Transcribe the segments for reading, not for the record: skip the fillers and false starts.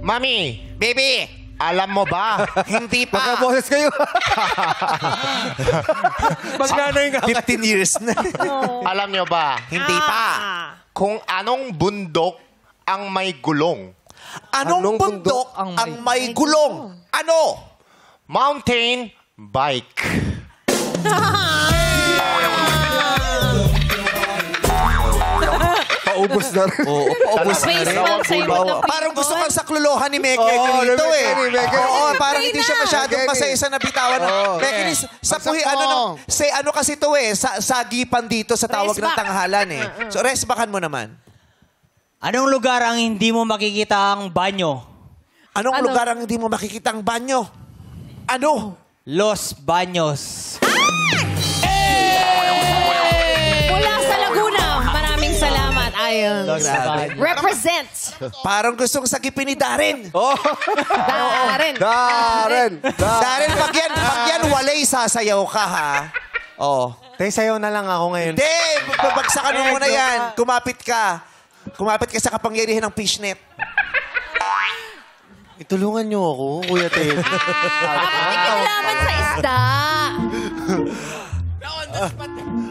Mami, Baby! alam mo ba? Hindi pa. Magkaboses kayo. Magkano yung 15 years na. Alam nyo ba? Hindi pa. Kung anong bundok ang may gulong? Anong bundok ang may gulong? Ano? Mountain bike. Paubos na rin. Oo, paubos na Face rin. palm sa'yo na Parang gusto kang saklolohan ni Meke Oo, dito ni eh. Meke. Oo, parang hindi siya masyadong Meke. masaya sa nabitawan. Oo. Meke, sa puhi, ano kasi to eh, sagipan dito sa tawag ng Resback. tanghalan eh. So, resbakan mo naman. Anong lugar ang hindi mo makikita ang banyo? Anong lugar ang hindi mo makikita ang banyo? Ano? Los Baños. Mula sa Laguna. Maraming salamat. Ayun. Represent. Parang gustong sagipin ni Darren. Darren. Darren. Darren, pag yan walay sasayaw ka ha. Oh. Tay, sayaw na lang ako ngayon. Hindi, babagsakan mo muna yan. Kumapit ka. Kumapit ka sa kapangyarihan ng fishnet. Itulungan niyo ako, Kuya Ted. Dapat ikilaman sa isda.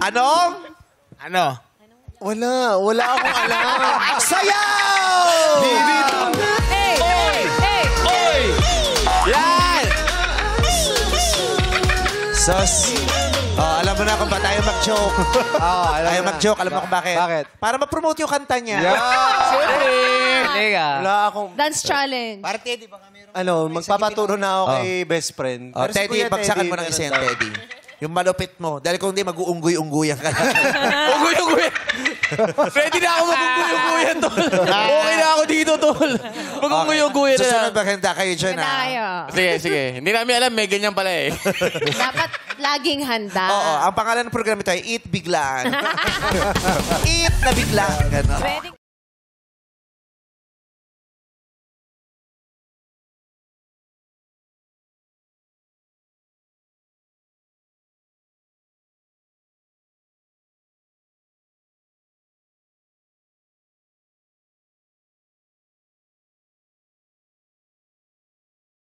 Ano? Ano? Wala akong alam. Sayaw! Hey! Hey! Yan! Sos. Oh, alam mo na kung ba tayo mag-joke. Tayo mag-joke. Alam mo kung bakit? Bakit? Para ma-promote yung kanta niya. Wala akong... Dance challenge. Magpapaturo na ako kay best friend. Oh, Pero si Teddy, Kuya bagsakan mo ng meron isa yan, daw. Teddy. Yung malupit mo. Dahil kung hindi, mag-uunggoy-unggoyan ka. Unggoy-unggoy. Ready na ako mag-unggoy-unggoyan, tol. Okay na ako dito, tol. Mag-unggoy-unggoyan na lang. Susunod ba handa kayo dyan, ha? Tayo. Sige, sige. Hindi namin alam, may ganyan pala eh. Dapat laging handa. Oo, ang pangalan ng program ito ay Eat Biglaan. Eat na biglaan. Ganon. Pwede